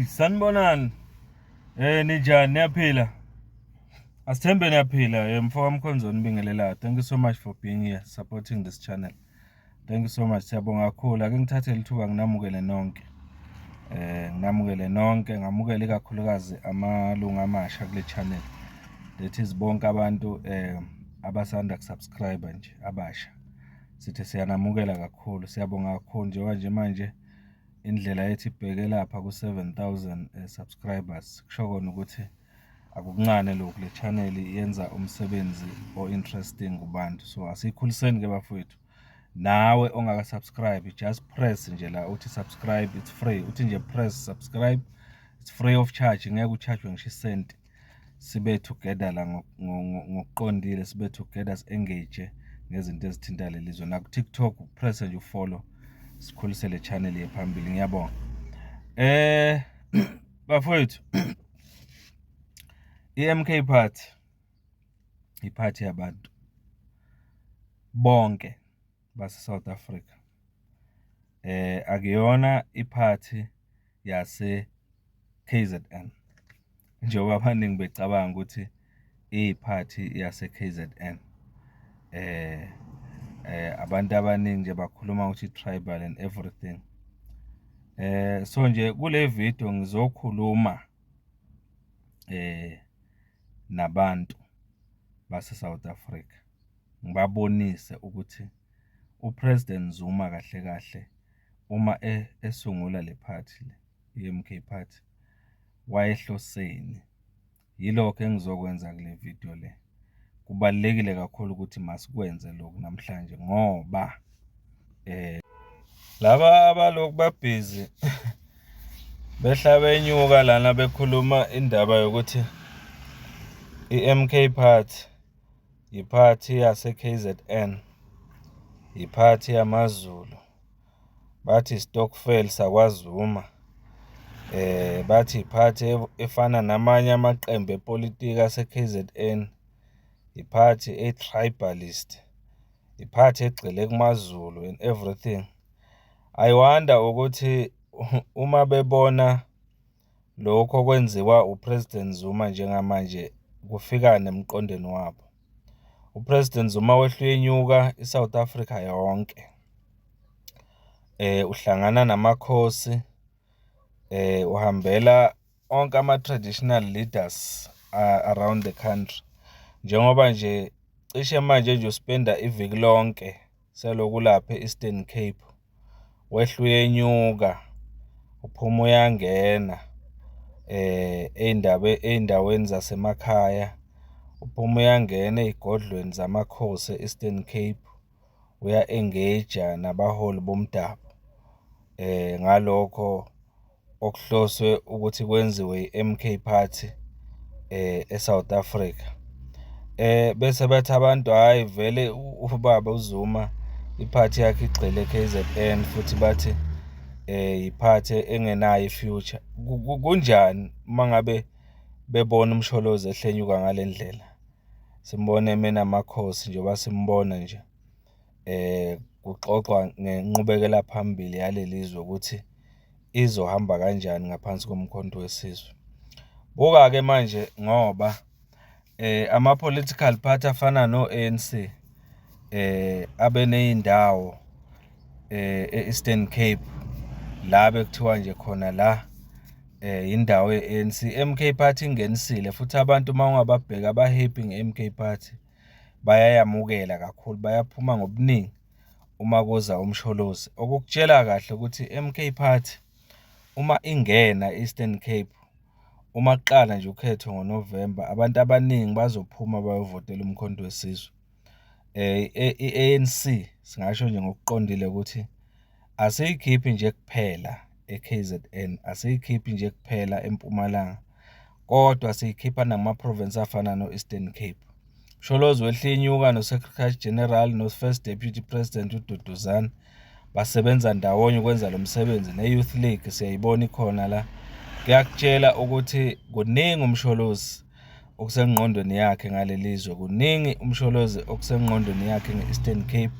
Sanibonani. Ninjani niyaphila? Asithembe niyaphila. Mfowethu Mkhonzweni Bingelelayo. Thank you so much for being here, supporting this channel. Thank you so much. Siyabonga kakhulu. Ake ngithathe lithuba nginamukele nonke. Ngamukele ikakhulukazi amalunga amasha kule channel. That is bonke abantu abasanda kusubscribe nje abasha. Sithi siyanamukela kakhulu. Siyabonga kakhulu njengoba manje indlela yethi ibheke lapha ku-7,000 subscribers kusho kona ukuthi akukuncane lokhu le channel yenza umsebenzi o-interesting kubantu. So asiyikhuliseni ke bafowethu. Nawe ongaka subscribe, just press nje la uthi subscribe, it's free. Uthi nje press subscribe, it's free of charge. Ngeke ucharge ngisho isenti. Sibe together la ngokuqondile, sibe together engage ngezinto ezithinta lelizwe. Na ku TikTok press nje ufollow. Sikhulise le channel yephambili. Ngiyabonga. Bafowethu. I-MK Party iphathi yabantu bonke base South Africa. Akuyona iphathi yase KZN. Njengoba abaningi becabanga ukuthi iphathi yase KZN. Abantu abaningi nje bakhuluma ukuthi tribal and everything. So nje kule video ngizokhuluma nabantu base South Africa. Ngibabonise ukuthi uPresident Zuma kahle kahle uma esungula le party le MK Party wayehloseni. Yilokho engizokwenza kule video le. Kubalekile kakhulu ukuthi masikwenze lokhu namhlanje ngoba laba abaloku babhizi behlaba enyuka lana bekhuluma indaba yokuthi iMK Party iphathi yase KZN, iphathi yamaZulu, bathi Stokvel sakwaZuma, bathi iphathi efana namanye amaqembu epolitiki ase KZN, iphathi e-tribalist, iphathi egxile kumaZulu and everything. I wonder ukuthi uma bebona lokho okwenziwa uPresident Zuma njengamanje kufikane emqondweni wabo. uPresident Zuma wehlu yenyuka iSouth Africa yonke. Uhlangana namakhosi, uhambela onke ama-traditional leaders around the country. Njengoba nje cishe manje nje uspenda iviki lonke seloku lapha e-Eastern Cape. Wehlu yenyuka uphuma uyangena eindaweni zasemakhaya. Uphuma uyangena ezigodlweni zamakhosi e-Eastern Cape. Uya engage nabaholi bomdabu. Ngalokho okuhloswe ukuthi kwenziwe iMK Party eSouth Africa. Bese bathi abantu hayi vele ubaba uZuma iphathi yakhe igxile KZN futhi bathi iphathi engenayo ifuture. Kunjani mangabe bebona umsholozi ehlenyuka ngalendlela? Simbone mina amakhosi njengoba simbona nje. Kuxoxwa ngenqubekela phambili yalelizwe ukuthi izohamba kanjani ngaphansi komkhonto wesizwe. Buka ke manje ngoba ama-political party afana no-ANC abeneyindawo e-Eastern Cape la bekuthiwa nje khona la indawo ye-ANC. MK Party ingenisile futhi abantu mawungababheka abahappy nge-MK Party bayayamukela kakhulu, bayaphuma ngobuningi uma kuza umsholozi. Okukutshela kahle ukuthi MK Party uma ingena Eastern Cape, uma kuqala nje ukhetho ngoNovember, abantu abaningi bazophuma bayovotela umkhonto wesizwe. I-ANC singasho nje ngokuqondile ukuthi asiyikhiphi nje kuphela eKZN, asiyikhiphi nje kuphela eMpumalanga, kodwa siyikhipha nama-province afana no-Eastern Cape. Msholozi wehlinyuka no-Secretary General no-First Deputy President uDuduzane basebenza ndawonye ukwenza lo msebenzi. Ne-Youth League siyayibona ikhona la. Kuyakutshela ukuthi kuningi umsholozi okusengqondweni yakhe ngalelizwe, kuningi umsholozi okusengqondweni yakhe nge-Eastern Cape,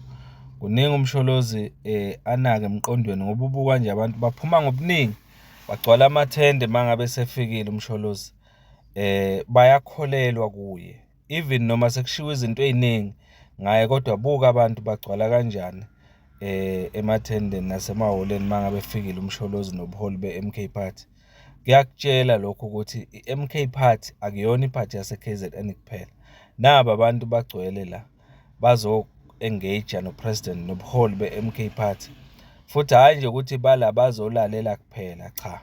kuningi umsholozi anake emqondweni ngoba ubuka nje abantu baphuma ngobuningi bagcwala amathende mangabe sefikile umsholozi. Bayakholelwa kuye. Even noma sekushiwo izinto ey'ningi ngaye, kodwa buka abantu bagcwala kanjani emathendeni nasemahholeni mangabe efikile umsholozi nobuholi be-MK Party. Kuyakutshela lokho ukuthi i-MK Party akuyona iphathi yase-KZN kuphela. Naba abantu bagcwele la bazo-engage no-president nobuholi be-MK Party. Futhi hhayi nje ukuthi bala bazolalela kuphela, cha.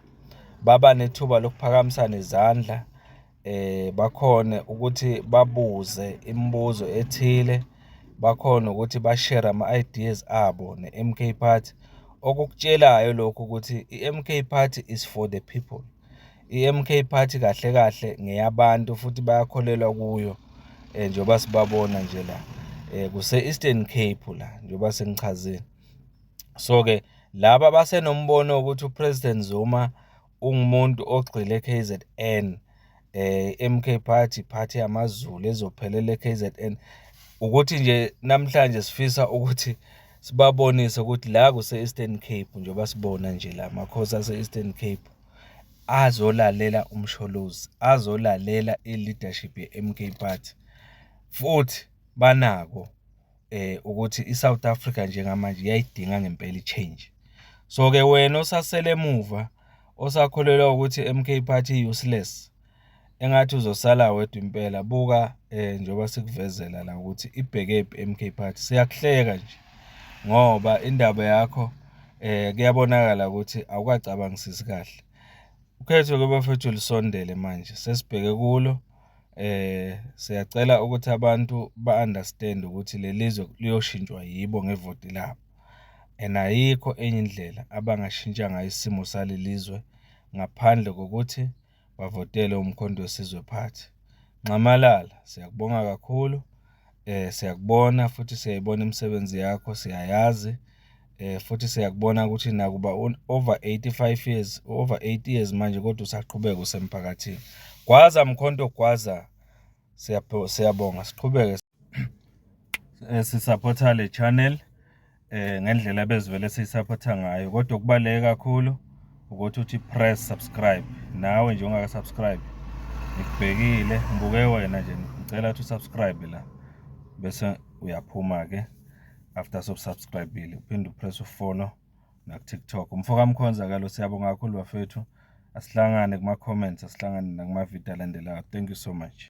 Baba nethuba lokuphakamisana izandla, bakhone ukuthi babuze imibuzo ethile, bakhona ukuthi bashare ama-ideas abo ne-MK Party. Okukutshelayo lokho ukuthi i-MK Party is for the people. I-MK Party kahle kahle ngeyabantu futhi bayakholelwa kuyo, njengoba sibabona nje la kuse-Eastern Cape la njengoba sengichazile. So-ke laba basenombono ukuthi uPresident Zuma ungumuntu ogxile e-KZN, MK Party, party yamaZulu ezophelela e-KZN, ukuthi nje namhlanje sifisa ukuthi sibabonise ukuthi la kuse-Eastern Cape njengoba sibona nje la makhosi ase-Eastern Cape azolalela umsholozi, azolalela i-leadership ye-MK Party, futhi banako ukuthi i-South Africa njengamanje iyayidinga ngempela i-change. So-ke wena osasele emuva, osakholelwa ukuthi i-MK Party useless, engathi uzosala wedwa impela, buka njengoba sikuvezela la ukuthi ibhekephi i-MK Party. Siyakuhleka nje ngoba indaba yakho kuyabonakala ukuthi awukacabangisisi kahle. Ukhetho-ke bafethu lisondele manje, sesibheke kulo. Siyacela ukuthi abantu ba-understand ukuthi lelizwe liyoshintshwa yibo ngevoti labo, and ayikho enye indlela abangashintsha ngayo isimo salelizwe ngaphandle kokuthi bavotele uMkhonto weSizwe Party. Nxamalala, siyakubonga kakhulu. Siyakubona futhi siyayibona imisebenzi yakho, siyayazi. Futhi siyakubona ukuthi nakuba over 85 years, over 80 years manje, kodwa usaqhubeka usemphakathini. Gwaza Mkhonto, gwaza. Siyabonga, siqhubeke sisapotha le channel ngendlela bezivele siyisapotha ngayo, kodwa okubaluleke kakhulu ukuthi uthi press subscribe. Nawe nje ungaka-subscribe, ngikubhekile, ngibuke wena nje, ngicela ukuthi usubscribe la, bese uyaphuma-ke after subscribe-ile, uphinde upress ufollow naku-TikTok. Umfoka Mkhonza lo, siyabonga kakhulu bafethu. Asihlangane kuma-comments, asihlangane nakuma-video alandelayo. Thank you so much.